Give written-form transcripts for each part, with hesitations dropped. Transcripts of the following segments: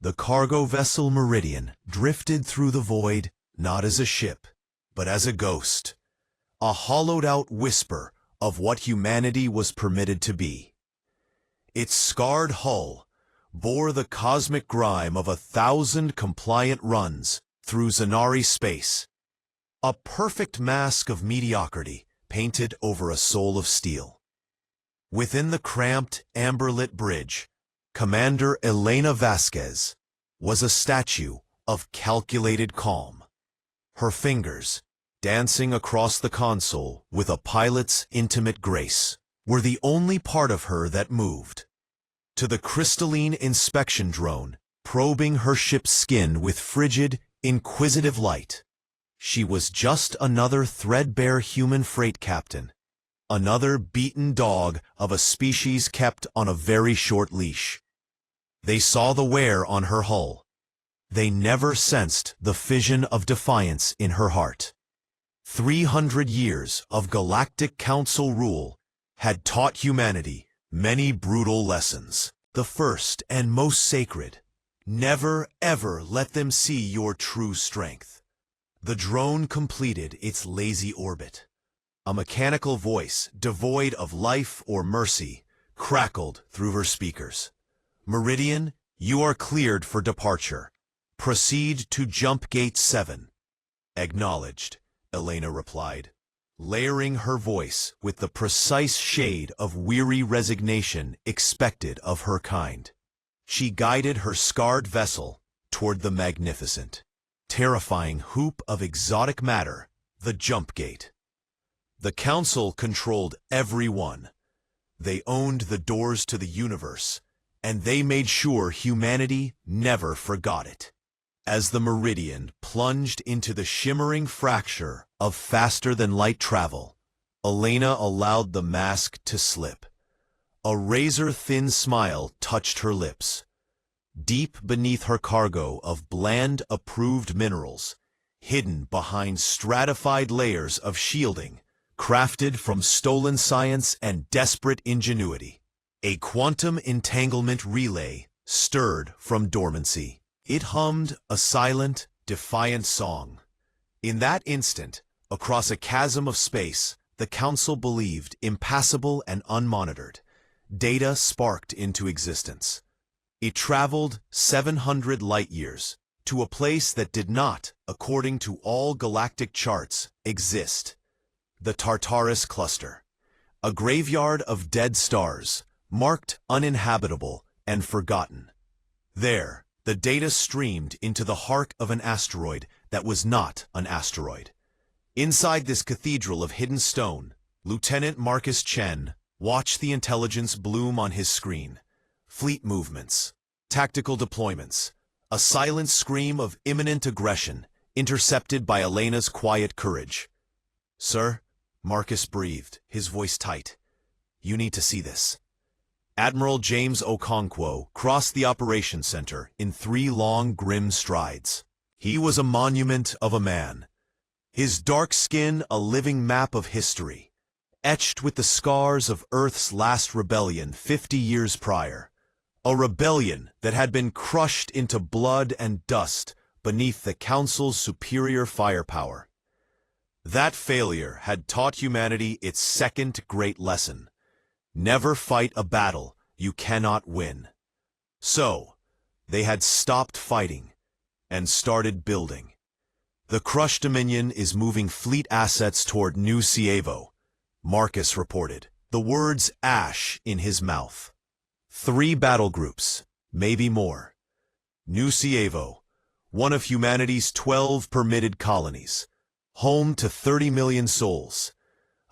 The cargo vessel Meridian drifted through the void, not as a ship, but as a ghost, a hollowed-out whisper of what humanity was permitted to be. Its scarred hull bore the cosmic grime of 1,000 compliant runs through Zanari space, a perfect mask of mediocrity painted over a soul of steel. Within the cramped, amber-lit bridge, Commander Elena Vasquez was a statue of calculated calm. Her fingers, dancing across the console with a pilot's intimate grace, were the only part of her that moved. To the crystalline inspection drone, probing her ship's skin with frigid, inquisitive light, she was just another threadbare human freight captain, another beaten dog of a species kept on a very short leash. They saw the wear on her hull. They never sensed the fission of defiance in her heart. 300 years of Galactic Council rule had taught humanity many brutal lessons. The first and most sacred: never ever let them see your true strength. The drone completed its lazy orbit. A mechanical voice, devoid of life or mercy, crackled through her speakers. "Meridian, you are cleared for departure. Proceed to jump gate 7. "Acknowledged," Elena replied, layering her voice with the precise shade of weary resignation expected of her kind. She guided her scarred vessel toward the magnificent, terrifying hoop of exotic matter, the jump gate. The Council controlled everyone. They owned the doors to the universe, and they made sure humanity never forgot it. As the Meridian plunged into the shimmering fracture of faster-than-light travel, Elena allowed the mask to slip. A razor-thin smile touched her lips. Deep beneath her cargo of bland, approved minerals, hidden behind stratified layers of shielding, crafted from stolen science and desperate ingenuity, a quantum entanglement relay stirred from dormancy. It hummed a silent, defiant song. In that instant, across a chasm of space, the Council believed impassable and unmonitored, data sparked into existence. It traveled 700 light-years to a place that did not, according to all galactic charts, exist. The Tartarus Cluster, a graveyard of dead stars, marked uninhabitable and forgotten. There, the data streamed into the heart of an asteroid that was not an asteroid. Inside this cathedral of hidden stone, Lieutenant Marcus Chen watched the intelligence bloom on his screen. Fleet movements, tactical deployments, a silent scream of imminent aggression, intercepted by Elena's quiet courage. "Sir," Marcus breathed, his voice tight, "you need to see this." Admiral James Okonkwo crossed the operations center in 3 long, grim strides. He was a monument of a man, his dark skin a living map of history, etched with the scars of Earth's last rebellion 50 years prior, a rebellion that had been crushed into blood and dust beneath the Council's superior firepower. That failure had taught humanity its second great lesson: never fight a battle you cannot win. So, they had stopped fighting and started building. The crushed Dominion is moving fleet assets toward New Cievo, Marcus reported, the words ash in his mouth. 3 battle groups, maybe more. New Cievo, one of humanity's 12 permitted colonies, home to 30 million souls.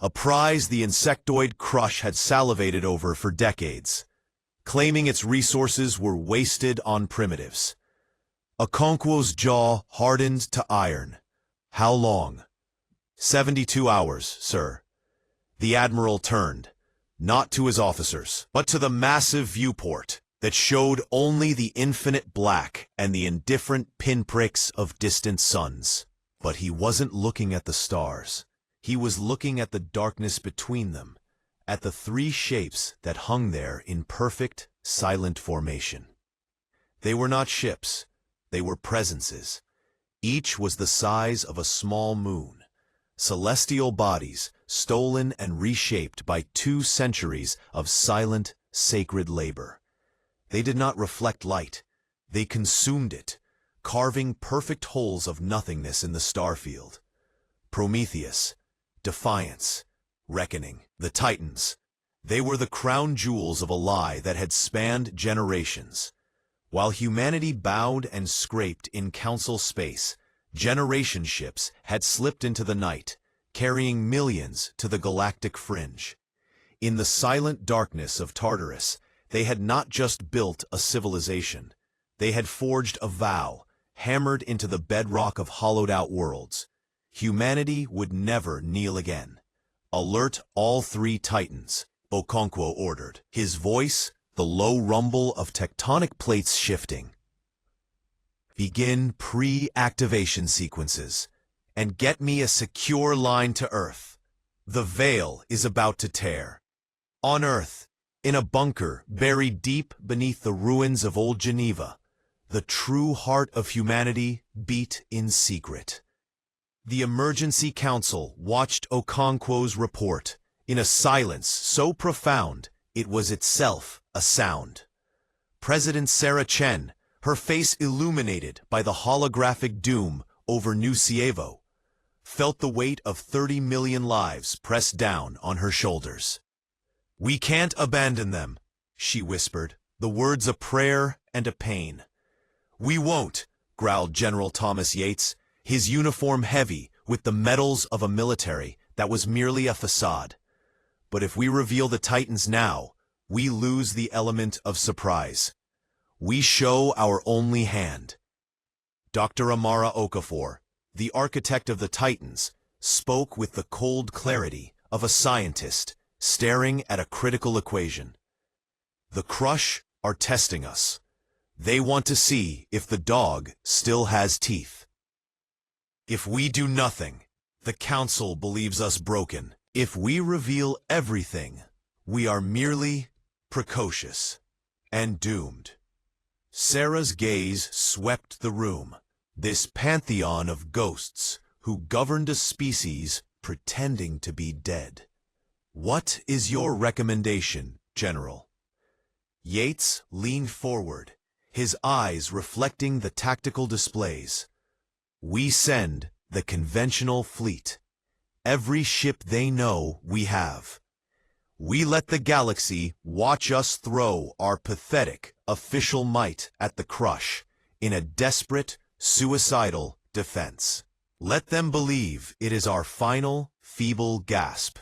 A prize the insectoid crush had salivated over for decades, claiming its resources were wasted on primitives. Okonkwo's jaw hardened to iron. "How long?" 72 hours, sir." The Admiral turned, not to his officers, but to the massive viewport that showed only the infinite black and the indifferent pinpricks of distant suns. But he wasn't looking at the stars. He was looking at the darkness between them, at the 3 shapes that hung there in perfect, silent formation. They were not ships, they were presences. Each was the size of a small moon. Celestial bodies, stolen and reshaped by 2 centuries of silent, sacred labor. They did not reflect light. They consumed it, carving perfect holes of nothingness in the starfield. Prometheus, Defiance, Reckoning, the Titans. They were the crown jewels of a lie that had spanned generations. While humanity bowed and scraped in council space, generation ships had slipped into the night, carrying millions to the galactic fringe. In the silent darkness of Tartarus, they had not just built a civilization. They had forged a vow, hammered into the bedrock of hollowed-out worlds. Humanity would never kneel again. Alert all 3 Titans, Okonkwo ordered, his voice the low rumble of tectonic plates shifting. Begin pre-activation sequences, and get me a secure line to Earth. The veil is about to tear. On Earth, in a bunker buried deep beneath the ruins of old Geneva, the true heart of humanity beat in secret. The Emergency Council watched Okonkwo's report in a silence so profound it was itself a sound. President Sarah Chen, her face illuminated by the holographic doom over New Sievo, felt the weight of 30 million lives pressed down on her shoulders. "We can't abandon them," she whispered, the words a prayer and a pain. "We won't," growled General Thomas Yates, his uniform heavy with the medals of a military that was merely a facade. "But if we reveal the Titans now, we lose the element of surprise. We show our only hand." Dr. Amara Okafor, the architect of the Titans, spoke with the cold clarity of a scientist staring at a critical equation. "The Crush are testing us. They want to see if the dog still has teeth. If we do nothing, the Council believes us broken. If we reveal everything, we are merely precocious and doomed." Sarah's gaze swept the room, this pantheon of ghosts who governed a species pretending to be dead. "What is your recommendation, General?" Yates leaned forward, his eyes reflecting the tactical displays. "We send the conventional fleet. Every ship they know we have. We let the galaxy watch us throw our pathetic official might at the Crush in a desperate, suicidal defense. Let them believe it is our final, feeble gasp."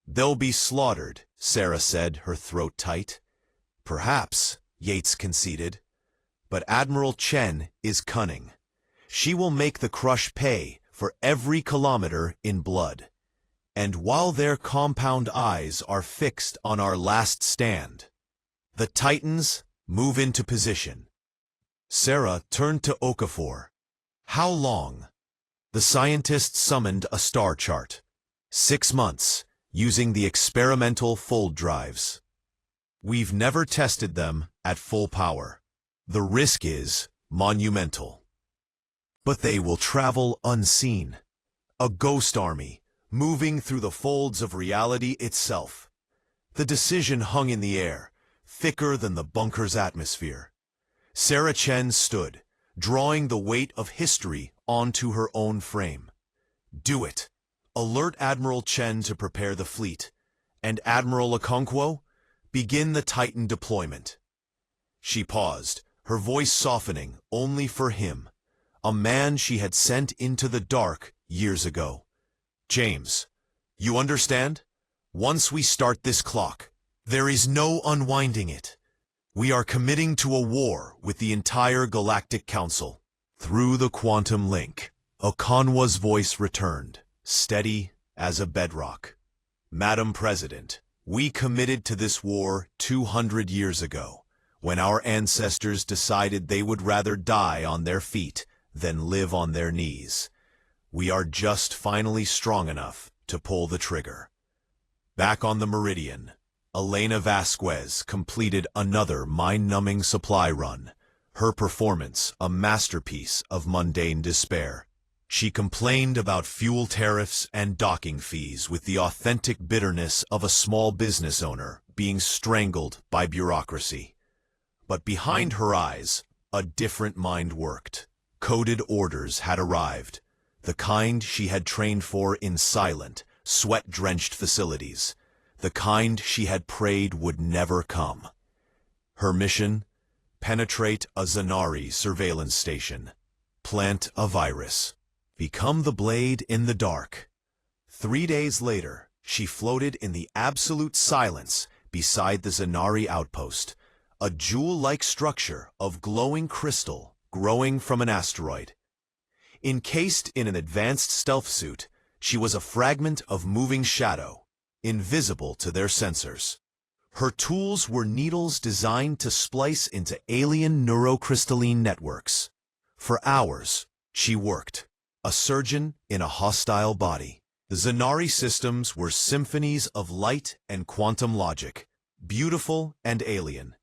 "They'll be slaughtered," Sarah said, her throat tight. "Perhaps," Yates conceded. "But Admiral Chen is cunning. She will make the Crush pay for every kilometer in blood. And while their compound eyes are fixed on our last stand, the Titans move into position." Sarah turned to Okafor. "How long?" The scientist summoned a star chart. 6 months, using the experimental fold drives. "We've never tested them at full power. The risk is monumental. But they will travel unseen. A ghost army, moving through the folds of reality itself." The decision hung in the air, thicker than the bunker's atmosphere. Sarah Chen stood, drawing the weight of history onto her own frame. "Do it. Alert Admiral Chen to prepare the fleet. And Admiral Okonkwo, begin the Titan deployment." She paused, her voice softening only for him, a man she had sent into the dark years ago. "James, you understand? Once we start this clock, there is no unwinding it. We are committing to a war with the entire Galactic Council." Through the quantum link, Okonkwo's voice returned, steady as a bedrock. "Madam President, we committed to this war 200 years ago, when our ancestors decided they would rather die on their feet than live on their knees. We are just finally strong enough to pull the trigger." Back on the Meridian, Elena Vasquez completed another mind-numbing supply run, her performance a masterpiece of mundane despair. She complained about fuel tariffs and docking fees with the authentic bitterness of a small business owner being strangled by bureaucracy. But behind her eyes, a different mind worked. Coded orders had arrived, the kind she had trained for in silent, sweat-drenched facilities, the kind she had prayed would never come. Her mission? Penetrate a Zanari surveillance station. Plant a virus. Become the blade in the dark. 3 days later, she floated in the absolute silence beside the Zanari outpost, a jewel-like structure of glowing crystal growing from an asteroid. Encased in an advanced stealth suit, she was a fragment of moving shadow, invisible to their sensors. Her tools were needles designed to splice into alien neurocrystalline networks. For hours, she worked, a surgeon in a hostile body. The Zanari systems were symphonies of light and quantum logic, beautiful and alien.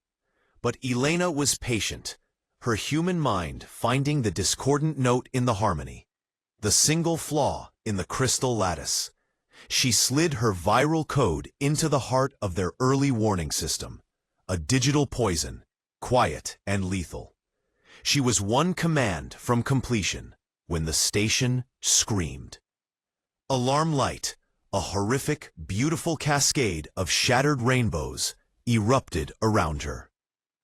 But Elena was patient, her human mind finding the discordant note in the harmony, the single flaw in the crystal lattice. She slid her viral code into the heart of their early warning system, a digital poison, quiet and lethal. She was one command from completion when the station screamed. Alarm light, a horrific, beautiful cascade of shattered rainbows, erupted around her.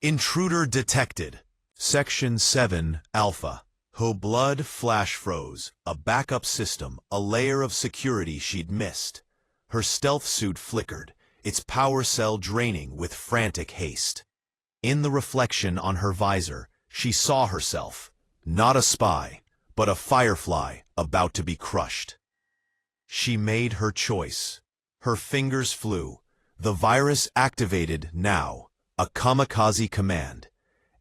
Intruder detected. Section 7 Alpha. Her blood flash froze, a backup system, a layer of security she'd missed. Her stealth suit flickered, its power cell draining with frantic haste. In the reflection on her visor, she saw herself, not a spy, but a firefly about to be crushed. She made her choice. Her fingers flew. The virus activated now, a kamikaze command.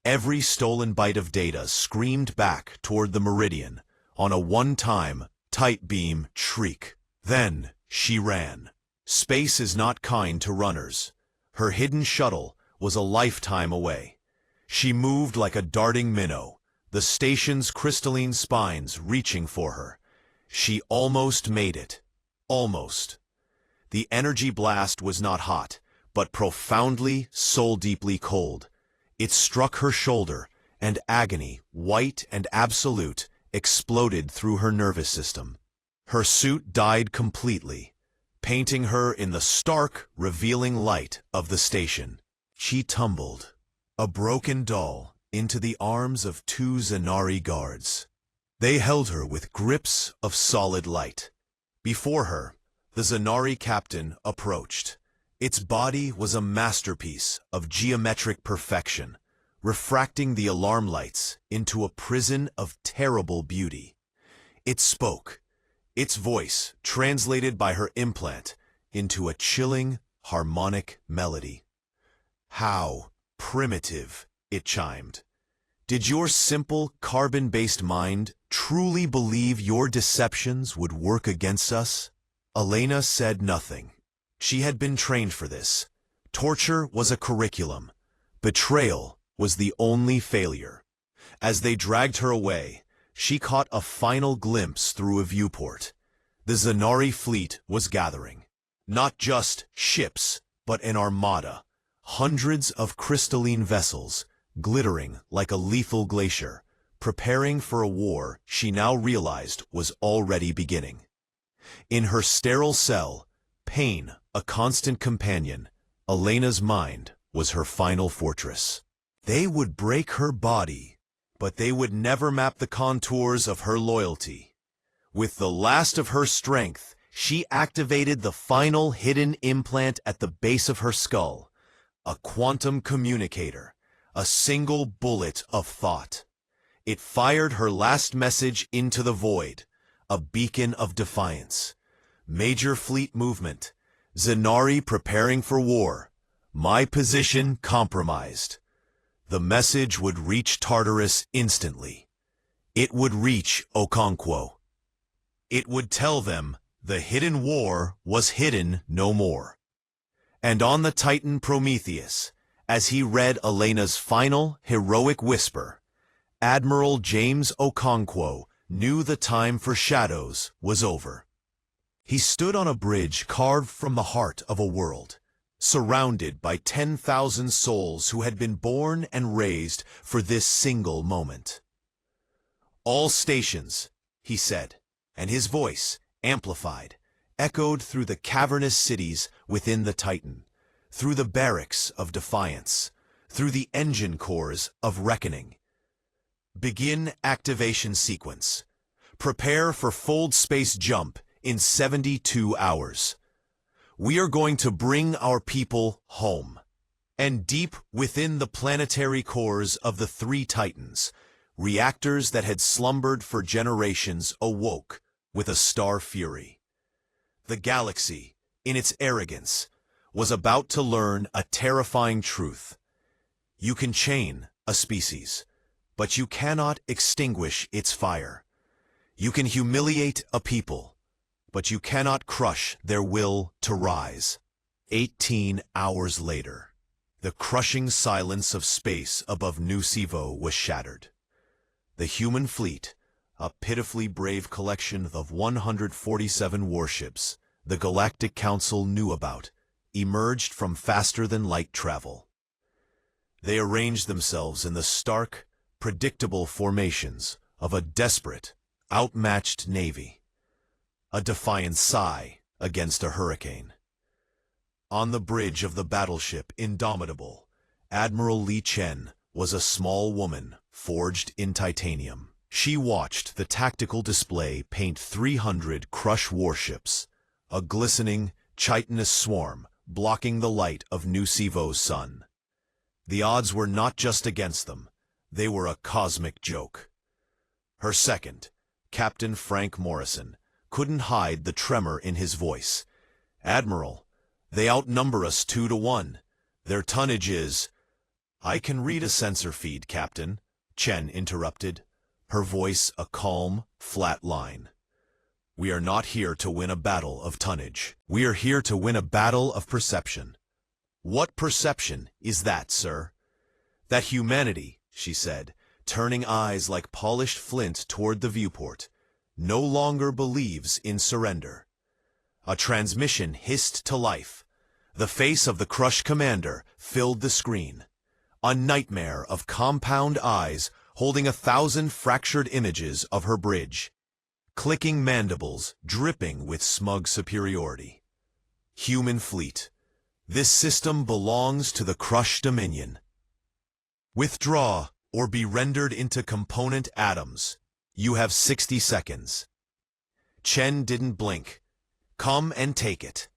Every stolen byte of data screamed back toward the Meridian on a one-time, tight beam shriek. Then she ran. Space is not kind to runners. Her hidden shuttle was a lifetime away. She moved like a darting minnow, the station's crystalline spines reaching for her. She almost made it. Almost. The energy blast was not hot, but profoundly, soul-deeply cold. It struck her shoulder, and agony, white and absolute, exploded through her nervous system. Her suit died completely, painting her in the stark, revealing light of the station. She tumbled, a broken doll, into the arms of 2 Zanari guards. They held her with grips of solid light. Before her, the Zanari captain approached. Its body was a masterpiece of geometric perfection, refracting the alarm lights into a prison of terrible beauty. It spoke, its voice translated by her implant into a chilling, harmonic melody. How primitive, it chimed. Did your simple, carbon-based mind truly believe your deceptions would work against us? Elena said nothing. She had been trained for this. Torture was a curriculum. Betrayal was the only failure. As they dragged her away, she caught a final glimpse through a viewport. The Zanari fleet was gathering. Not just ships, but an armada. Hundreds of crystalline vessels, glittering like a lethal glacier, preparing for a war she now realized was already beginning. In her sterile cell, pain, a constant companion, Elena's mind was her final fortress. They would break her body, but they would never map the contours of her loyalty. With the last of her strength, she activated the final hidden implant at the base of her skull, a quantum communicator, a single bullet of thought. It fired her last message into the void, a beacon of defiance. Major fleet movement. Zanari preparing for war. My position compromised. The message would reach Tartarus instantly. It would reach Okonkwo. It would tell them the hidden war was hidden no more. And on the Titan Prometheus, As he read Elena's final, heroic whisper, Admiral James Okonkwo knew the time for shadows was over. He stood on a bridge carved from the heart of a world, surrounded by 10,000 souls who had been born and raised for this single moment. "All stations," he said, and his voice, amplified, echoed through the cavernous cities within the Titan, through the barracks of defiance, through the engine cores of reckoning. "Begin activation sequence. Prepare for fold space jump in 72 hours. We are going to bring our people home." And deep within the planetary cores of the three Titans, reactors that had slumbered for generations awoke with a star fury. The galaxy, in its arrogance, was about to learn a terrifying truth. You can chain a species, but you cannot extinguish its fire. You can humiliate a people, but you cannot crush their will to rise. 18 hours later, the crushing silence of space above Nusivo was shattered. The human fleet, a pitifully brave collection of 147 warships the Galactic Council knew about, emerged from faster-than-light travel. They arranged themselves in the stark, predictable formations of a desperate, outmatched navy, a defiant sigh against a hurricane. On the bridge of the battleship Indomitable, Admiral Li Chen was a small woman forged in titanium. She watched the tactical display paint 300 crush warships, a glistening, chitinous swarm blocking the light of Nusivo's sun. The odds were not just against them, they were a cosmic joke. Her second, Captain Frank Morrison, couldn't hide the tremor in his voice. "Admiral, they outnumber us 2-1. Their tonnage is—" "I can read a sensor feed, Captain," Chen interrupted, her voice a calm, flat line. "We are not here to win a battle of tonnage. We are here to win a battle of perception." "What perception is that, sir?" "That humanity," she said, turning eyes like polished flint toward the viewport, "no longer believes in surrender." A transmission hissed to life. The face of the crushed commander filled the screen. A nightmare of compound eyes holding 1,000 fractured images of her bridge. Clicking mandibles dripping with smug superiority. "Human fleet. This system belongs to the crushed Dominion. Withdraw or be rendered into component atoms. You have 60 seconds. Chen didn't blink. "Come and take it."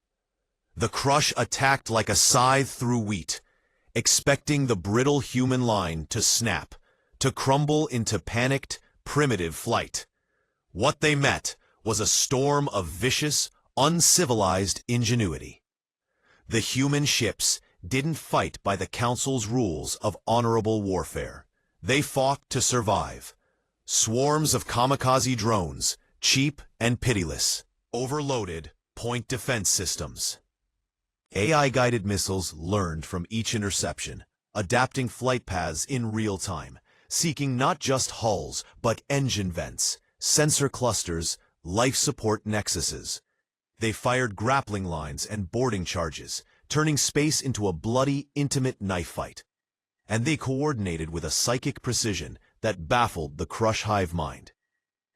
The crush attacked like a scythe through wheat, expecting the brittle human line to snap, to crumble into panicked, primitive flight. What they met was a storm of vicious, uncivilized ingenuity. The human ships didn't fight by the Council's rules of honorable warfare. They fought to survive. Swarms of kamikaze drones, cheap and pitiless, overloaded point defense systems. AI-guided missiles learned from each interception, adapting flight paths in real time, seeking not just hulls but engine vents, sensor clusters, life support nexuses. They fired grappling lines and boarding charges, turning space into a bloody, intimate knife fight. And they coordinated with a psychic precision that baffled the crush hive mind.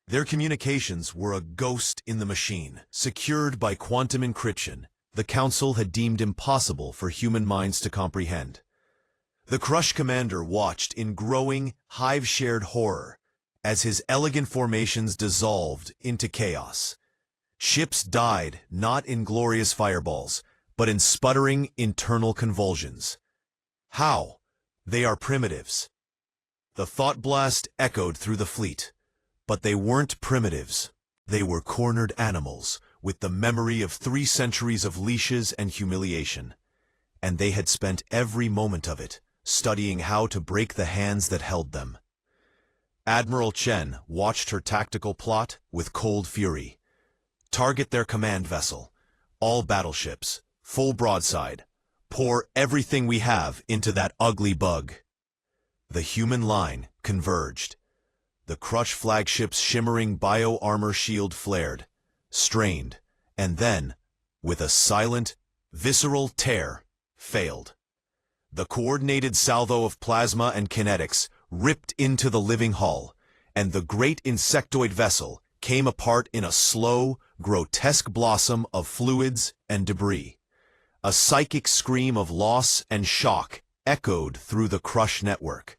Their communications were a ghost in the machine, secured by quantum encryption the Council had deemed impossible for human minds to comprehend. The Crush commander watched in growing, hive-shared horror as his elegant formations dissolved into chaos. Ships died not in glorious fireballs, but in sputtering internal convulsions. How? They are primitives. The thought blast echoed through the fleet. But they weren't primitives. They were cornered animals, with the memory of 3 centuries of leashes and humiliation. And they had spent every moment of it studying how to break the hands that held them. Admiral Chen watched her tactical plot with cold fury. Target their command vessel. All battleships. Full broadside. Pour everything we have into that ugly bug. The human line converged. The Crush flagship's shimmering bio-armor shield flared, strained, and then, with a silent, visceral tear, failed. The coordinated salvo of plasma and kinetics ripped into the living hull, and the great insectoid vessel came apart in a slow, grotesque blossom of fluids and debris. A psychic scream of loss and shock echoed through the Crush network.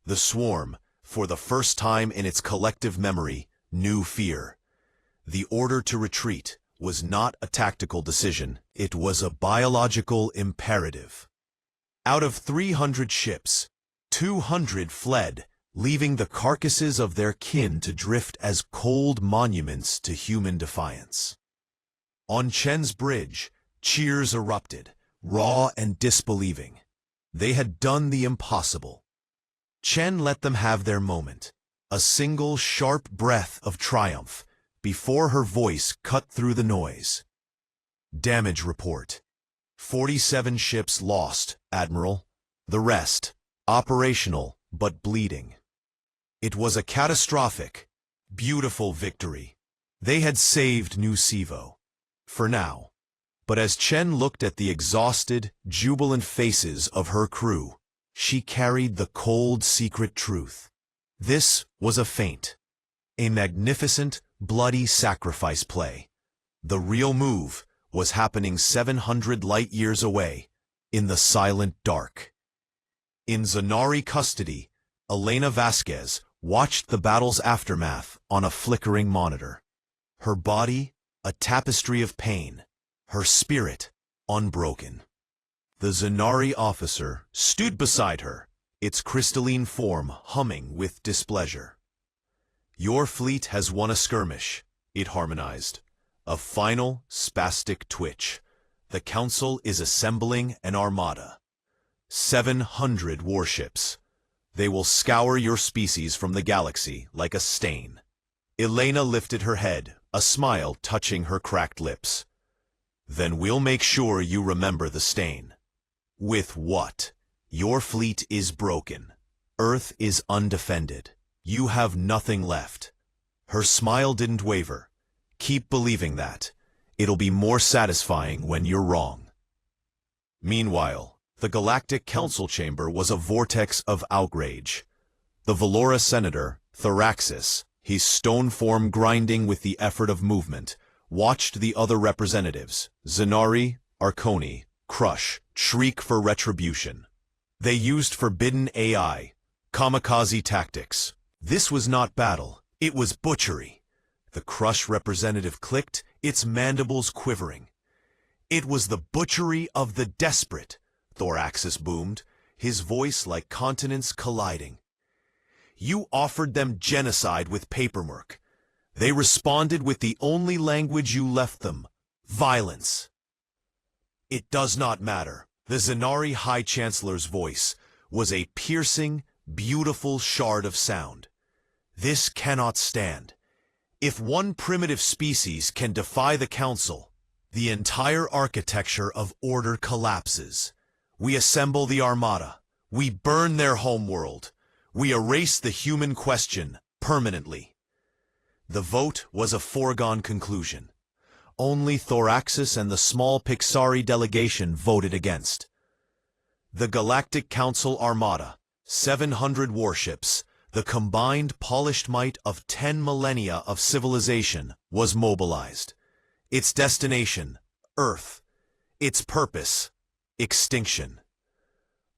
The swarm, for the first time in its collective memory, knew fear. The order to retreat was not a tactical decision, it was a biological imperative. Out of 300 ships, 200 fled, leaving the carcasses of their kin to drift as cold monuments to human defiance. On Chen's bridge, cheers erupted, raw and disbelieving. They had done the impossible. Chen let them have their moment, a single sharp breath of triumph, before her voice cut through the noise. Damage report. 47 ships lost, Admiral. The rest, operational but bleeding. It was a catastrophic, beautiful victory. They had saved New Sivo. For now. But as Chen looked at the exhausted, jubilant faces of her crew, she carried the cold, secret truth. This was a feint. A magnificent, bloody sacrifice play. The real move was happening 700 light-years away, in the silent dark. In Zanari custody, Elena Vasquez watched the battle's aftermath on a flickering monitor. Her body, a tapestry of pain. Her spirit, unbroken. The Zanari officer stood beside her, its crystalline form humming with displeasure. Your fleet has won a skirmish, it harmonized. A final, spastic twitch. The Council is assembling an armada. 700 warships. They will scour your species from the galaxy like a stain. Elena lifted her head, a smile touching her cracked lips. Then we'll make sure you remember the stain. With what? Your fleet is broken. Earth is undefended. You have nothing left. Her smile didn't waver. Keep believing that. It'll be more satisfying when you're wrong. Meanwhile, the Galactic Council chamber was a vortex of outrage. The Valora senator, Thoraxis, his stone form grinding with the effort of movement, watched the other representatives, Zanari, Arconi, Crush, shriek for retribution. They used forbidden AI, kamikaze tactics. This was not battle, it was butchery. The Crush representative clicked, its mandibles quivering. It was the butchery of the desperate, Thoraxis boomed, his voice like continents colliding. You offered them genocide with paperwork. They responded with the only language you left them, violence. It does not matter. The Zanari High Chancellor's voice was a piercing, beautiful shard of sound. This cannot stand. If one primitive species can defy the Council, the entire architecture of order collapses. We assemble the Armada. We burn their homeworld. We erase the human question permanently. The vote was a foregone conclusion. Only Thoraxis and the small Pixari delegation voted against. The Galactic Council Armada, 700 warships, the combined polished might of 10 millennia of civilization, was mobilized. Its destination, Earth. Its purpose, extinction.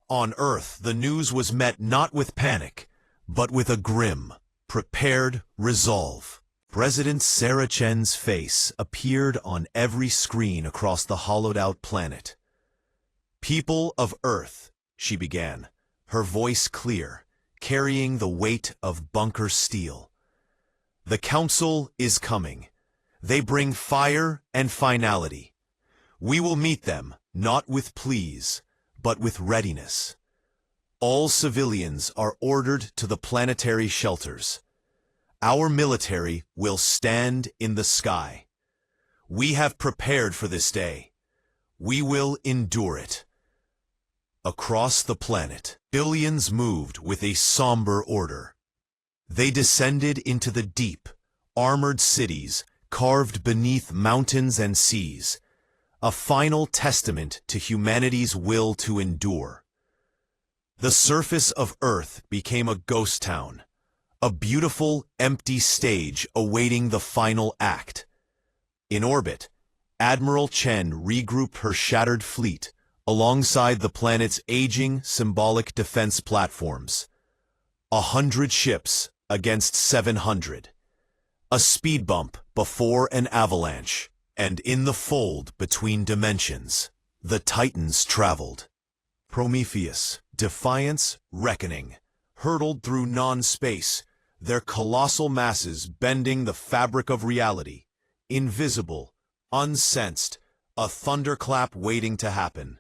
On Earth, the news was met not with panic, but with a grim, prepared resolve. President Sarah Chen's face appeared on every screen across the hollowed-out planet. People of Earth, she began, her voice clear, carrying the weight of bunker steel. The Council is coming. They bring fire and finality. We will meet them, not with pleas, but with readiness. All civilians are ordered to the planetary shelters. Our military will stand in the sky. We have prepared for this day. We will endure it. Across the planet, billions moved with a somber order. They descended into the deep, armored cities carved beneath mountains and seas, a final testament to humanity's will to endure. The surface of Earth became a ghost town, a beautiful, empty stage awaiting the final act. In orbit, Admiral Chen regrouped her shattered fleet alongside the planet's aging, symbolic defense platforms. 100 ships against 700. A speed bump before an avalanche, and in the fold between dimensions, the Titans traveled. Prometheus, Defiance, Reckoning, hurtled through non-space, their colossal masses bending the fabric of reality, invisible, unsensed, a thunderclap waiting to happen.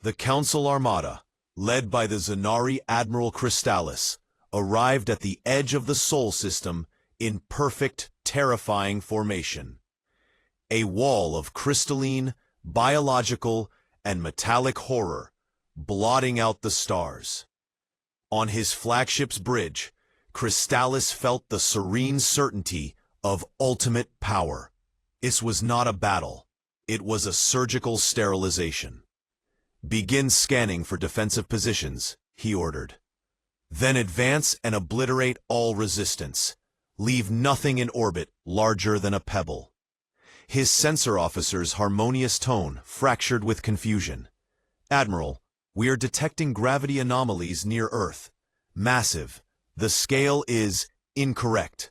The Council Armada, led by the Zanari Admiral Crystallis, arrived at the edge of the Sol system in perfect, terrifying formation. A wall of crystalline, biological, and metallic horror, blotting out the stars. On his flagship's bridge, Crystallis felt the serene certainty of ultimate power. This was not a battle. It was a surgical sterilization. "Begin scanning for defensive positions," he ordered. "Then advance and obliterate all resistance. Leave nothing in orbit larger than a pebble." His sensor officer's harmonious tone fractured with confusion. "Admiral, we are detecting gravity anomalies near Earth. Massive. The scale is incorrect.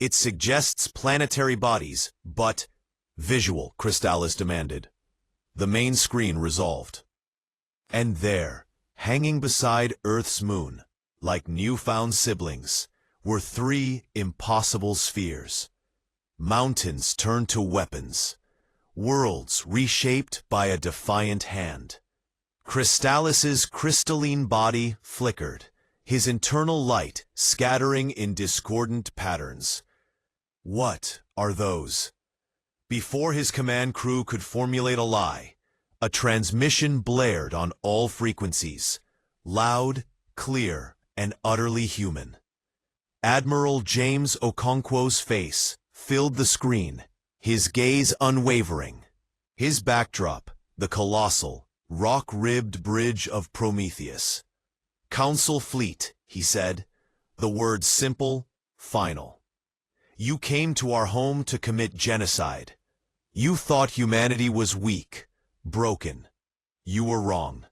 It suggests planetary bodies, but—" "Visual," Crystallis demanded. The main screen resolved. And there, hanging beside Earth's moon, like newfound siblings, were 3 impossible spheres. Mountains turned to weapons. Worlds reshaped by a defiant hand. Crystallis's crystalline body flickered, his internal light scattering in discordant patterns. What are those? Before his command crew could formulate a lie, a transmission blared on all frequencies, loud, clear, and utterly human. Admiral James Okonkwo's face filled the screen, his gaze unwavering. His backdrop, the colossal, rock-ribbed bridge of Prometheus. "Council fleet," he said, the words simple, final. "You came to our home to commit genocide. You thought humanity was weak, broken. You were wrong."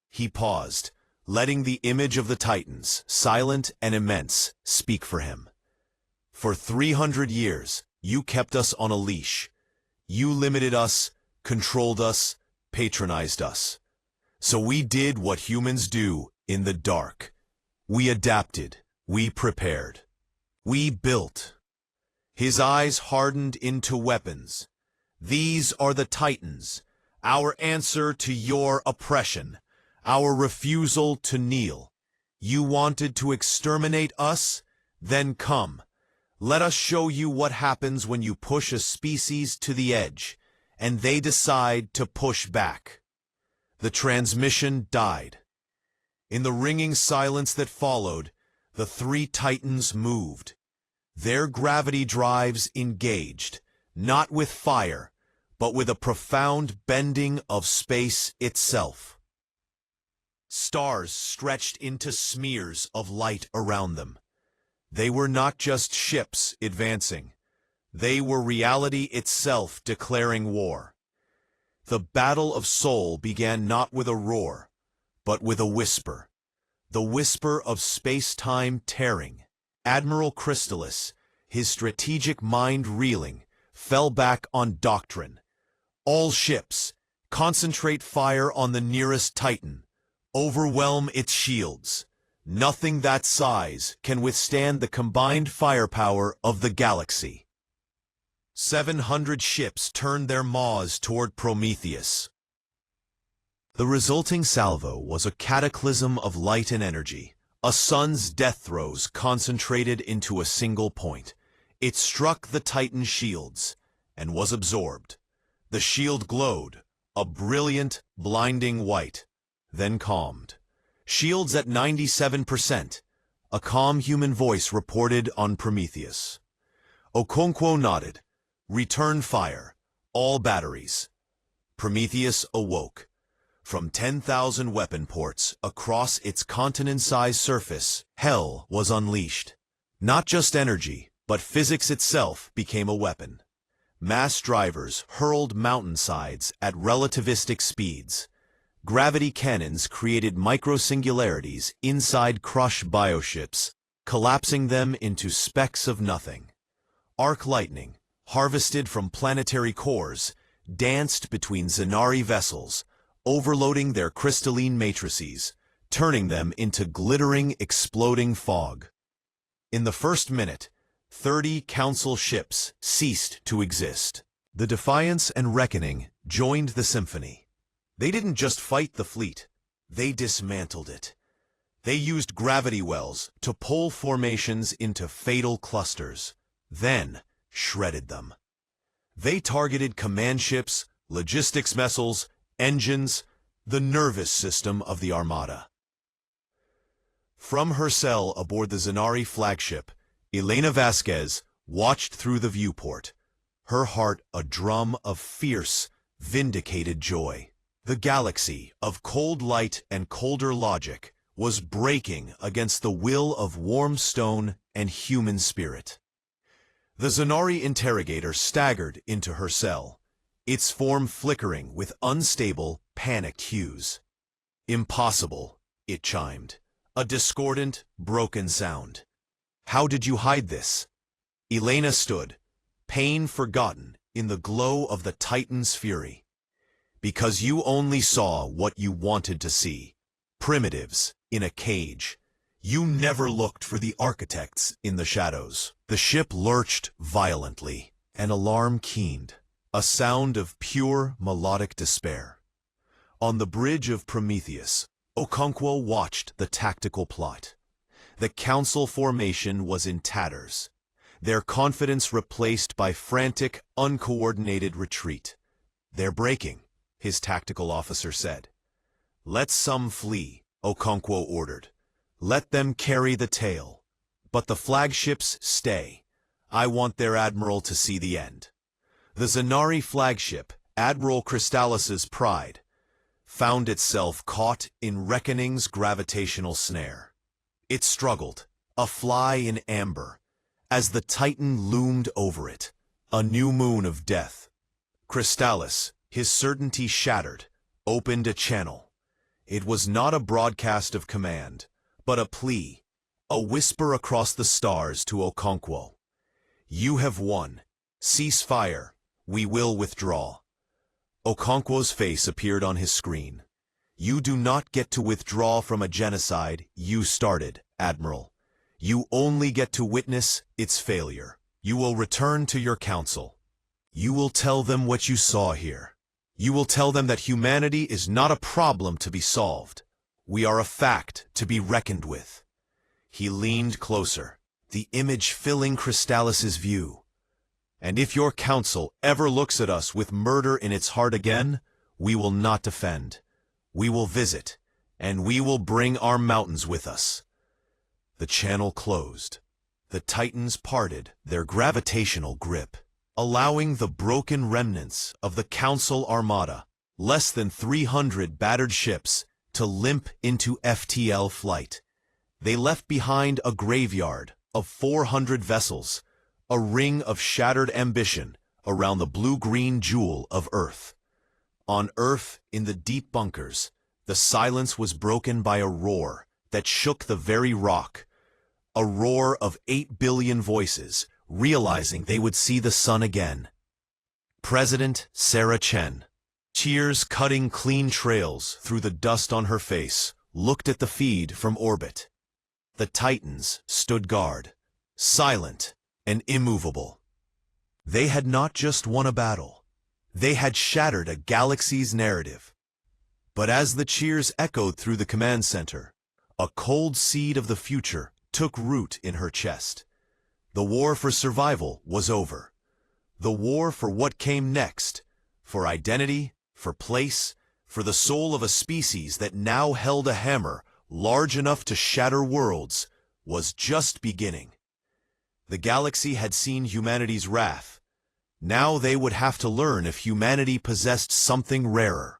He paused, letting the image of the Titans, silent and immense, speak for him. "For 300 years, you kept us on a leash. You limited us, controlled us, patronized us. So we did what humans do in the dark. We adapted, we prepared. We built." His eyes hardened into weapons. "These are the Titans, our answer to your oppression, our refusal to kneel. You wanted to exterminate us? Then come. Let us show you what happens when you push a species to the edge, and they decide to push back." The transmission died. In the ringing silence that followed, the 3 Titans moved. Their gravity drives engaged, not with fire, but with a profound bending of space itself. Stars stretched into smears of light around them. They were not just ships advancing. They were reality itself declaring war. The Battle of Sol began not with a roar, but with a whisper. The whisper of space-time tearing. Admiral Crystallis, his strategic mind reeling, fell back on doctrine. "All ships, concentrate fire on the nearest Titan. Overwhelm its shields. Nothing that size can withstand the combined firepower of the galaxy." 700 ships turned their maws toward Prometheus. The resulting salvo was a cataclysm of light and energy, a sun's death throes concentrated into a single point. It struck the Titan shields and was absorbed. The shield glowed, a brilliant, blinding white. then calmed. Shields at 97%. A calm human voice reported on Prometheus. Okonkwo nodded. Return fire. All batteries. Prometheus awoke. From 10,000 weapon ports across its continent-sized surface, hell was unleashed. Not just energy, but physics itself became a weapon. Mass drivers hurled mountainsides at relativistic speeds. Gravity cannons created microsingularities inside crushed bioships, collapsing them into specks of nothing. Arc lightning, harvested from planetary cores, danced between Zanari vessels, overloading their crystalline matrices, turning them into glittering, exploding fog. In the first minute, 30 Council ships ceased to exist. The Defiance and Reckoning joined the symphony. They didn't just fight the fleet, they dismantled it. They used gravity wells to pull formations into fatal clusters, then shredded them. They targeted command ships, logistics vessels, engines, the nervous system of the Armada. From her cell aboard the Zanari flagship, Elena Vasquez watched through the viewport, her heart a drum of fierce, vindicated joy. The galaxy of cold light and colder logic was breaking against the will of warm stone and human spirit. The Zanari interrogator staggered into her cell, its form flickering with unstable, panicked hues. Impossible, it chimed, a discordant, broken sound. How did you hide this? Elena stood, pain forgotten in the glow of the Titan's fury. Because you only saw what you wanted to see. Primitives in a cage. You never looked for the architects in the shadows. The ship lurched violently. An alarm keened. A sound of pure melodic despair. On the bridge of Prometheus, Okonkwo watched the tactical plot. The Council formation was in tatters, their confidence replaced by frantic, uncoordinated retreat. They're breaking, his tactical officer said. Let some flee, Okonkwo ordered. Let them carry the tale. But the flagships stay. I want their admiral to see the end. The Zanari flagship, Admiral Crystallis's pride, found itself caught in Reckoning's gravitational snare. It struggled, a fly in amber, as the Titan loomed over it, a new moon of death. Crystallis, his certainty shattered, opened a channel. It was not a broadcast of command, but a plea, a whisper across the stars to Okonkwo. You have won. Cease fire. We will withdraw. Okonkwo's face appeared on his screen. You do not get to withdraw from a genocide you started, Admiral. You only get to witness its failure. You will return to your council. You will tell them what you saw here. You will tell them that humanity is not a problem to be solved. We are a fact to be reckoned with. He leaned closer, the image filling Crystallis's view. And if your council ever looks at us with murder in its heart again, we will not defend. We will visit, and we will bring our mountains with us. The channel closed. The Titans parted their gravitational grip, allowing the broken remnants of the Council Armada, less than 300 battered ships, to limp into FTL flight. They left behind a graveyard of 400 vessels, a ring of shattered ambition around the blue-green jewel of Earth. On Earth, in the deep bunkers, the silence was broken by a roar that shook the very rock. A roar of 8 billion voices, realizing they would see the sun again. President Sarah Chen, tears cutting clean trails through the dust on her face, looked at the feed from orbit. The Titans stood guard, silent and immovable. They had not just won a battle. They had shattered a galaxy's narrative. But as the cheers echoed through the command center, a cold seed of the future took root in her chest. The war for survival was over. The war for what came next, for identity, for place, for the soul of a species that now held a hammer large enough to shatter worlds was just beginning. The galaxy had seen humanity's wrath. Now they would have to learn if humanity possessed something rarer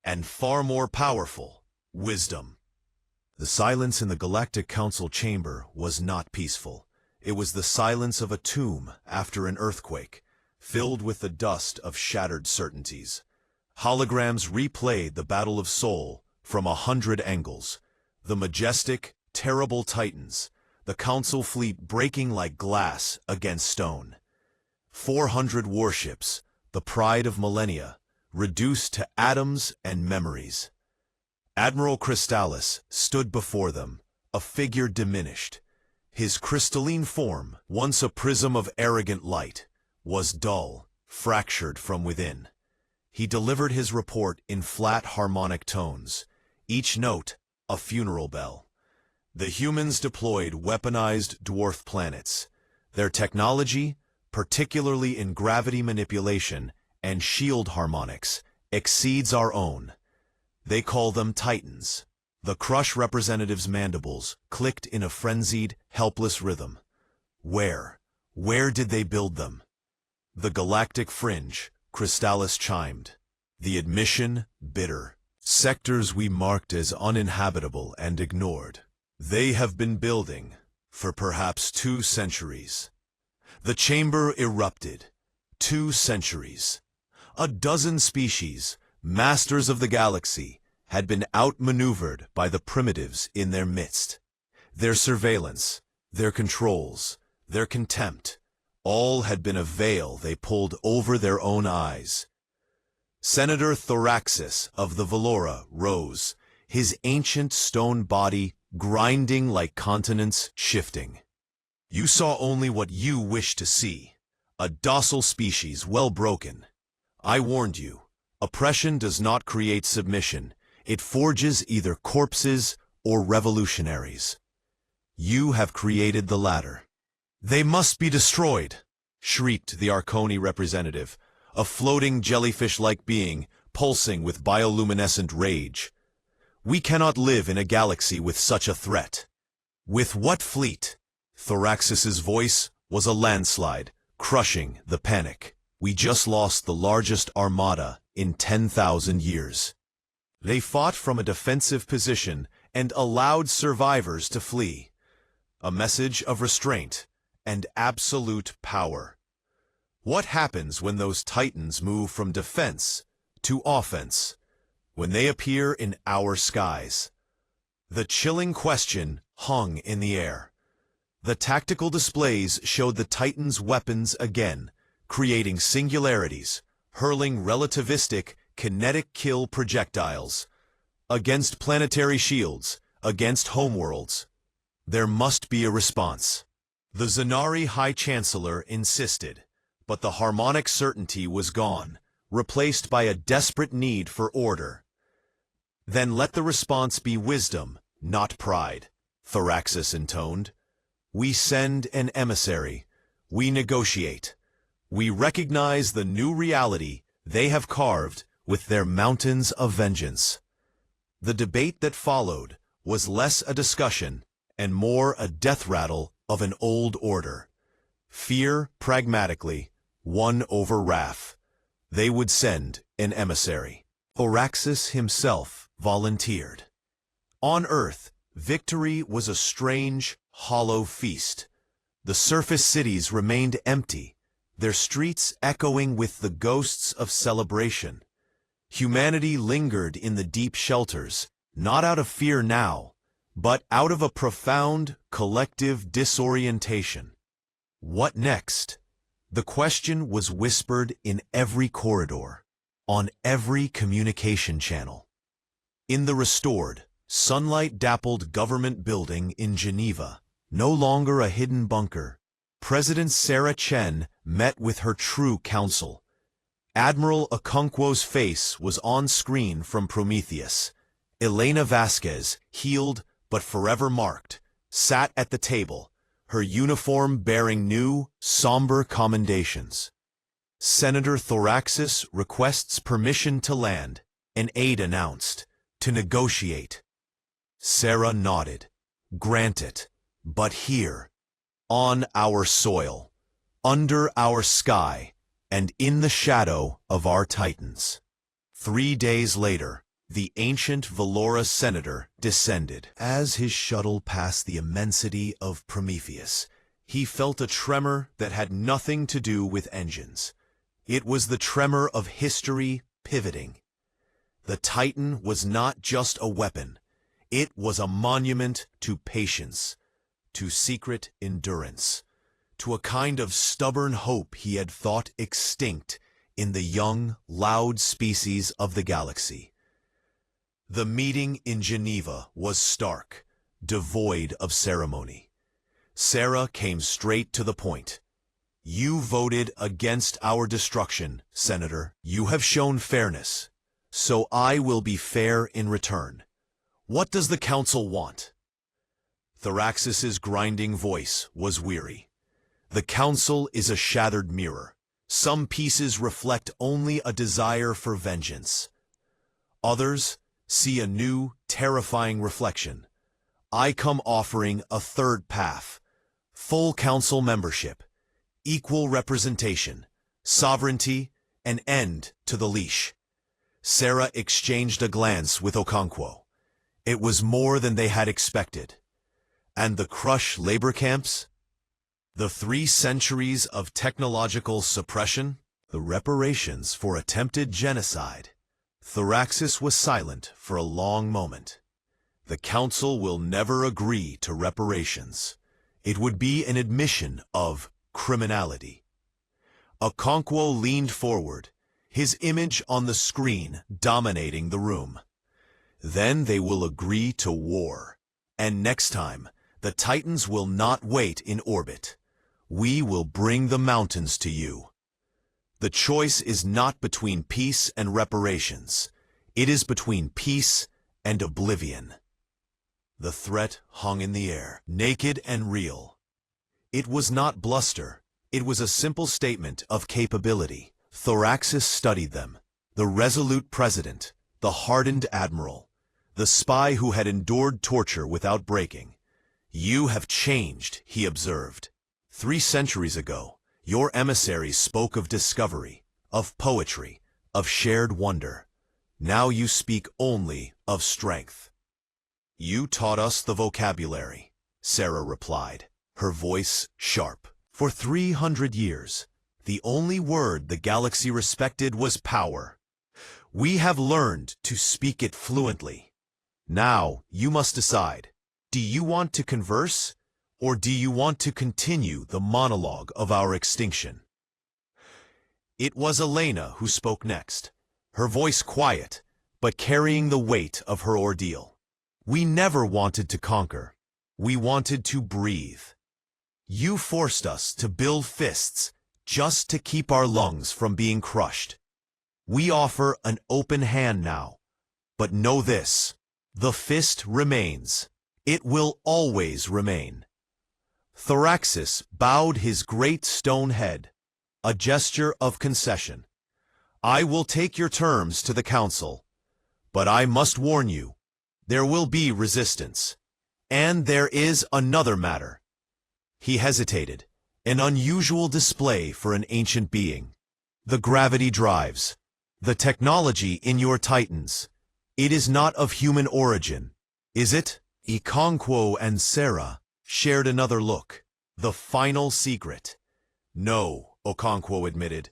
and far more powerful: wisdom. The silence in the Galactic Council chamber was not peaceful. It was the silence of a tomb after an earthquake, filled with the dust of shattered certainties. Holograms replayed the Battle of Seoul from 100 angles. The majestic, terrible titans, the Council fleet breaking like glass against stone. 400 warships, the pride of millennia, reduced to atoms and memories. Admiral Crystallis stood before them, a figure diminished. His crystalline form, once a prism of arrogant light, was dull, fractured from within. He delivered his report in flat harmonic tones, each note a funeral bell. The humans deployed weaponized dwarf planets. Their technology, particularly in gravity manipulation and shield harmonics, exceeds our own. They call them Titans. The Crush representative's mandibles clicked in a frenzied, helpless rhythm. Where did they build them? The galactic fringe, Crystallis chimed. The admission, bitter. Sectors we marked as uninhabitable and ignored. They have been building for perhaps 2 centuries. The chamber erupted. 2 centuries. A dozen species, masters of the galaxy, had been outmaneuvered by the primitives in their midst. Their surveillance, their controls, their contempt, all had been a veil they pulled over their own eyes. Senator Thoraxis of the Valora rose, his ancient stone body grinding like continents shifting. You saw only what you wished to see, a docile species well broken. I warned you, oppression does not create submission. It forges either corpses or revolutionaries. You have created the latter. They must be destroyed, shrieked the Arconi representative, a floating jellyfish-like being pulsing with bioluminescent rage. We cannot live in a galaxy with such a threat. With what fleet? Thoraxis's voice was a landslide, crushing the panic. We just lost the largest armada in 10,000 years. They fought from a defensive position and allowed survivors to flee. A message of restraint and absolute power. What happens when those titans move from defense to offense? When they appear in our skies? The chilling question hung in the air. The tactical displays showed the titans' weapons again, creating singularities, hurling relativistic, kinetic kill projectiles against planetary shields, against homeworlds. There must be a response. The Zanari High Chancellor insisted, but the harmonic certainty was gone, replaced by a desperate need for order. Then let the response be wisdom, not pride, Thoraxis intoned. We send an emissary. We negotiate. We recognize the new reality they have carved with their mountains of vengeance. The debate that followed was less a discussion and more a death rattle of an old order. Fear pragmatically won over wrath. They would send an emissary. Thoraxis himself volunteered. On Earth, victory was a strange, hollow feast. The surface cities remained empty, their streets echoing with the ghosts of celebration. Humanity lingered in the deep shelters, not out of fear now, but out of a profound, collective disorientation. What next? The question was whispered in every corridor, on every communication channel. In the restored, sunlight-dappled government building in Geneva, no longer a hidden bunker, President Sarah Chen met with her true council. Admiral Okonkwo's face was on screen from Prometheus. Elena Vasquez, healed but forever marked, sat at the table, her uniform bearing new, somber commendations. Senator Thoraxis requests permission to land, an aide announced, to negotiate. Sarah nodded. Grant it, but here, on our soil, under our sky, and in the shadow of our titans. 3 days later, the ancient Valora senator descended. As his shuttle passed the immensity of Prometheus, he felt a tremor that had nothing to do with engines. It was the tremor of history pivoting. The Titan was not just a weapon. It was a monument to patience, to secret endurance, to a kind of stubborn hope he had thought extinct in the young, loud species of the galaxy. The meeting in Geneva was stark, devoid of ceremony. Sarah came straight to the point. You voted against our destruction, Senator. You have shown fairness, so I will be fair in return. What does the Council want? Thoraxis's grinding voice was weary. The Council is a shattered mirror. Some pieces reflect only a desire for vengeance. Others see a new, terrifying reflection. I come offering a third path. Full Council membership, equal representation, sovereignty, an end to the leash. Sarah exchanged a glance with Okonkwo. It was more than they had expected. And the Crush labor camps? The 3 centuries of technological suppression? The reparations for attempted genocide? Thoraxis was silent for a long moment. The Council will never agree to reparations. It would be an admission of criminality. Okonkwo leaned forward, his image on the screen dominating the room. Then they will agree to war. And next time, the Titans will not wait in orbit. We will bring the mountains to you. The choice is not between peace and reparations. It is between peace and oblivion. The threat hung in the air, naked and real. It was not bluster. It was a simple statement of capability. Thoraxis studied them. The resolute president, the hardened admiral, the spy who had endured torture without breaking. You have changed, he observed. 3 centuries ago, your emissaries spoke of discovery, of poetry, of shared wonder. Now you speak only of strength. You taught us the vocabulary, Sarah replied, her voice sharp. For 300 years, the only word the galaxy respected was power. We have learned to speak it fluently. Now you must decide. Do you want to converse, or do you want to continue the monologue of our extinction? It was Elena who spoke next, her voice quiet, but carrying the weight of her ordeal. We never wanted to conquer. We wanted to breathe. You forced us to build fists just to keep our lungs from being crushed. We offer an open hand now. But know this, the fist remains. It will always remain. Thoraxis bowed his great stone head, a gesture of concession. I will take your terms to the Council, but I must warn you, there will be resistance. And there is another matter. He hesitated, an unusual display for an ancient being. The gravity drives, the technology in your Titans. It is not of human origin, is it? Okonkwo and Sarah shared another look. The final secret. No, Okonkwo admitted.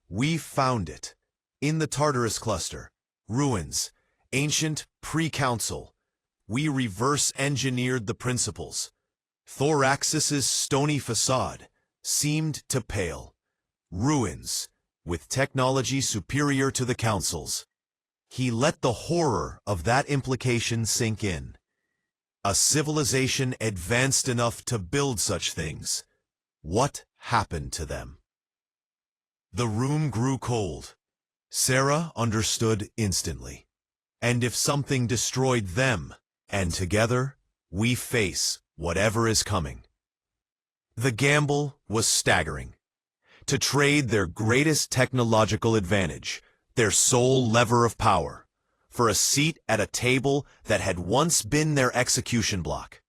We found it. In the Tartarus cluster. Ruins. Ancient pre-council. We reverse-engineered the principles. Thoraxis's stony facade seemed to pale. Ruins, with technology superior to the Council's. He let the horror of that implication sink in. A civilization advanced enough to build such things. What happened to them? The room grew cold. Sarah understood instantly. And if something destroyed them, and together, we face whatever is coming. The gamble was staggering. to trade their greatest technological advantage, their sole lever of power, for a seat at a table that had once been their execution block.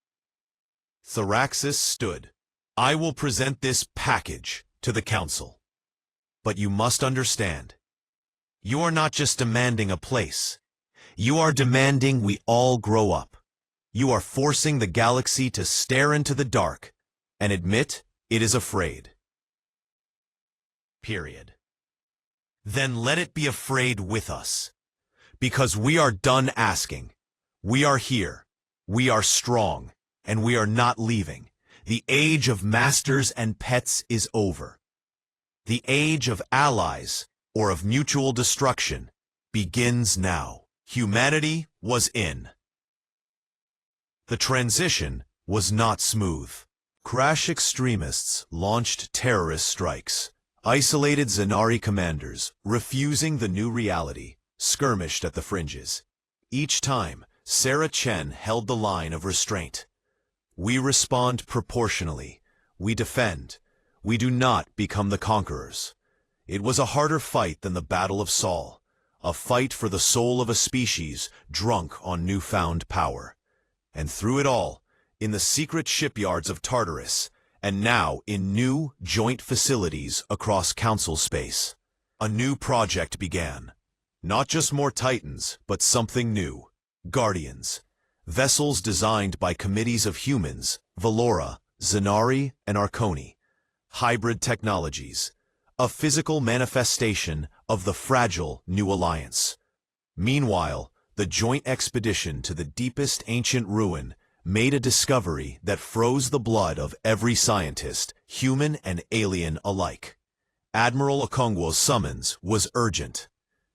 Thraxis stood. "I will present this package to the Council. But you must understand, you are not just demanding a place. You are demanding we all grow up. You are forcing the galaxy to stare into the dark and admit it is afraid. Period. Then let it be afraid with us. Because we are done asking. We are here. We are strong. And we are not leaving. The age of masters and pets is over. The age of allies, or of mutual destruction, begins now. Humanity was in. The transition was not smooth. Crash extremists launched terrorist strikes. Isolated Zenari commanders, refusing the new reality, skirmished at the fringes. Each time, Sarah Chen held the line of restraint. We respond proportionally. We defend. We do not become the conquerors. It was a harder fight than the Battle of Saul, a fight for the soul of a species drunk on newfound power. And through it all, in the secret shipyards of Tartarus, and now in new joint facilities across Council space, a new project began. Not just more Titans, but something new. Guardians. Vessels designed by committees of humans, Valora, Zenari, and Arconi. Hybrid technologies. A physical manifestation of the fragile new alliance. Meanwhile, the joint expedition to the deepest ancient ruin made a discovery that froze the blood of every scientist, human and alien alike. Admiral Okongwo's summons was urgent.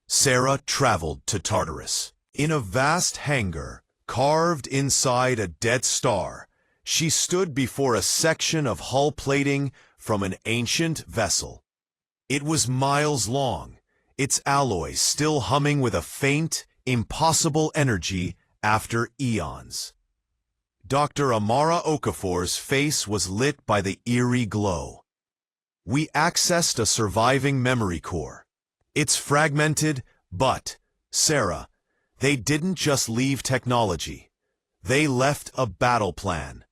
Sarah traveled to Tartarus. In a vast hangar, carved inside a dead star, she stood before a section of hull plating from an ancient vessel. It was miles long, its alloys still humming with a faint, impossible energy after eons. Dr. Amara Okafor's face was lit by the eerie glow. We accessed a surviving memory core. It's fragmented, but, Sarah, they didn't just leave technology. They left a battle plan.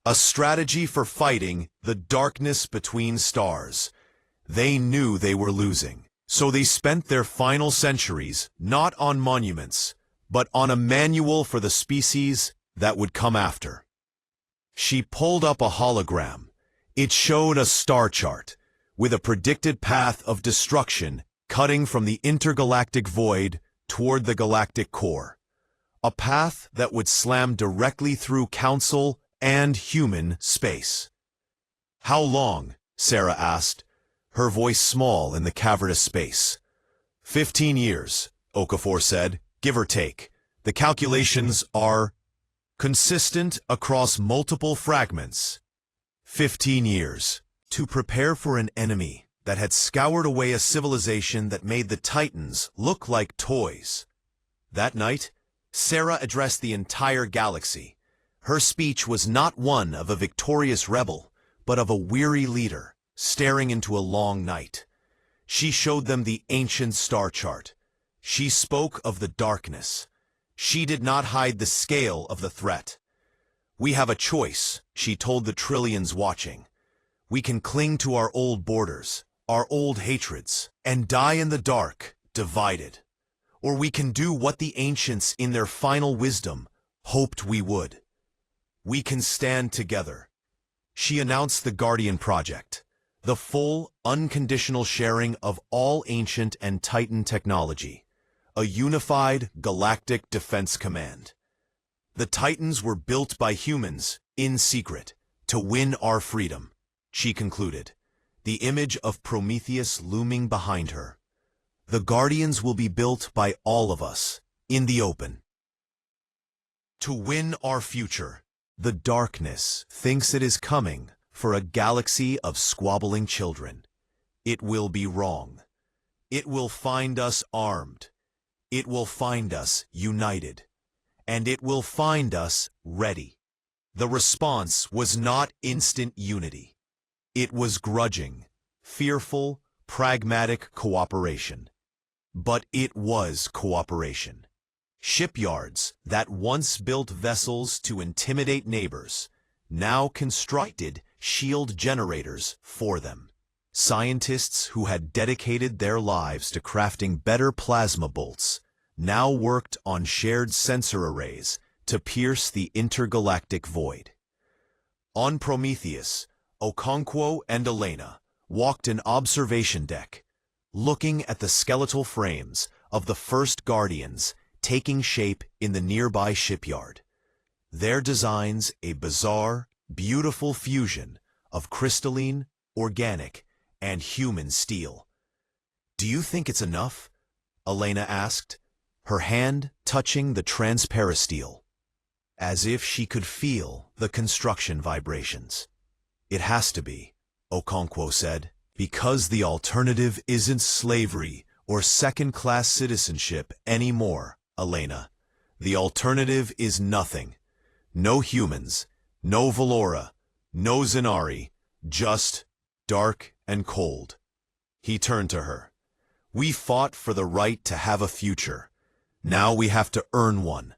A strategy for fighting the darkness between stars. They knew they were losing. So they spent their final centuries not on monuments, but on a manual for the species that would come after. She pulled up a hologram. It showed a star chart, with a predicted path of destruction cutting from the intergalactic void toward the galactic core. A path that would slam directly through Council and human space. "How long?" Sarah asked, her voice small in the cavernous space. 15 years, Okafor said, give or take. The calculations are consistent across multiple fragments. 15 years. To prepare for an enemy that had scoured away a civilization that made the Titans look like toys. That night, Sarah addressed the entire galaxy. Her speech was not one of a victorious rebel, but of a weary leader, staring into a long night. She showed them the ancient star chart. She spoke of the darkness. She did not hide the scale of the threat. We have a choice, she told the trillions watching. We can cling to our old borders, our old hatreds, and die in the dark, divided. Or we can do what the ancients in their final wisdom hoped we would. We can stand together. She announced the Guardian Project, the full, unconditional sharing of all ancient and Titan technology. A unified galactic defense command. The Titans were built by humans, in secret, to win our freedom, she concluded, the image of Prometheus looming behind her. The Guardians will be built by all of us, in the open. To win our future, the darkness thinks it is coming for a galaxy of squabbling children. It will be wrong. It will find us armed. It will find us united, and it will find us ready. The response was not instant unity. It was grudging, fearful, pragmatic cooperation. But it was cooperation. Shipyards that once built vessels to intimidate neighbors now constructed shield generators for them. Scientists who had dedicated their lives to crafting better plasma bolts now worked on shared sensor arrays to pierce the intergalactic void. On Prometheus, Okonkwo and Elena walked an observation deck, looking at the skeletal frames of the first Guardians taking shape in the nearby shipyard. Their designs a bizarre, beautiful fusion of crystalline, organic, and human steel. "Do you think it's enough?" Elena asked, her hand touching the transparasteel, as if she could feel the construction vibrations. "It has to be," Okonkwo said, "because the alternative isn't slavery or second-class citizenship anymore, Elena. The alternative is nothing. No humans, no Valora, no Zenari, just dark and cold." He turned to her. "We fought for the right to have a future. Now we have to earn one."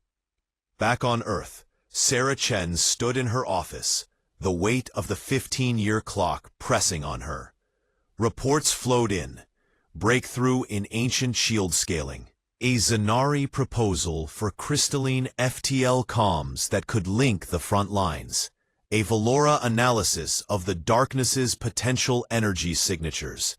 Back on Earth, Sarah Chen stood in her office, the weight of the 15-year clock pressing on her. Reports flowed in. Breakthrough in ancient shield scaling. A Zenari proposal for crystalline FTL comms that could link the front lines. A Valora analysis of the darkness's potential energy signatures.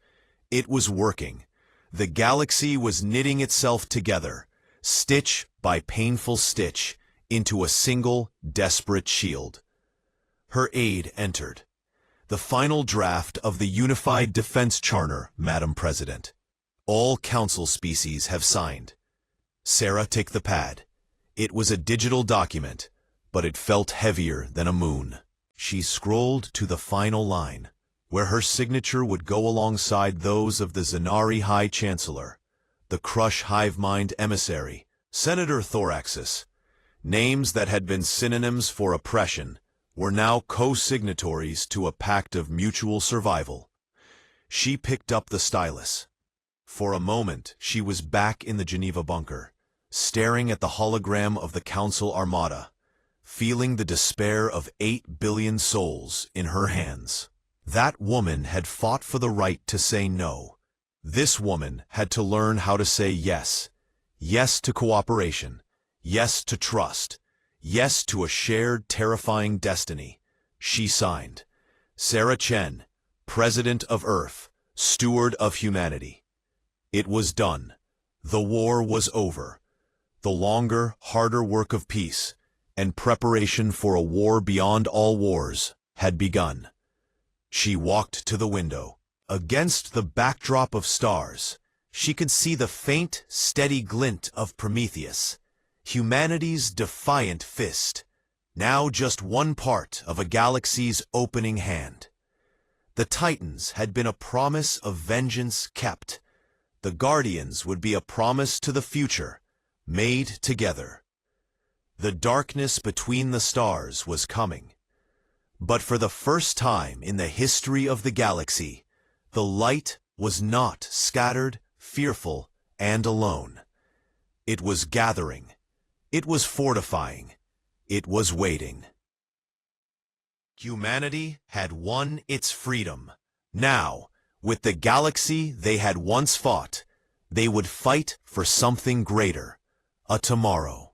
It was working. The galaxy was knitting itself together, stitch by painful stitch, into a single, desperate shield. Her aide entered. "The final draft of the Unified Defense Charter, Madam President. All Council species have signed." Sarah took the pad. It was a digital document, but it felt heavier than a moon. She scrolled to the final line, where her signature would go alongside those of the Zenari High Chancellor, the Crush Hivemind Emissary, Senator Thoraxis. Names that had been synonyms for oppression were now co-signatories to a pact of mutual survival. She picked up the stylus. For a moment, she was back in the Geneva bunker, staring at the hologram of the Council Armada, feeling the despair of 8 billion souls in her hands. That woman had fought for the right to say no. This woman had to learn how to say yes. Yes to cooperation. Yes to trust. Yes to a shared, terrifying destiny. She signed. Sarah Chen, President of Earth, Steward of Humanity. It was done. The war was over. The longer, harder work of peace and preparation for a war beyond all wars had begun. She walked to the window. Against the backdrop of stars, she could see the faint, steady glint of Prometheus, humanity's defiant fist, now just one part of a galaxy's opening hand. The Titans had been a promise of vengeance kept. The Guardians would be a promise to the future, made together. The darkness between the stars was coming. But for the first time in the history of the galaxy, the light was not scattered, fearful, and alone. It was gathering. It was fortifying. It was waiting. Humanity had won its freedom. Now, with the galaxy they had once fought, they would fight for something greater, a tomorrow.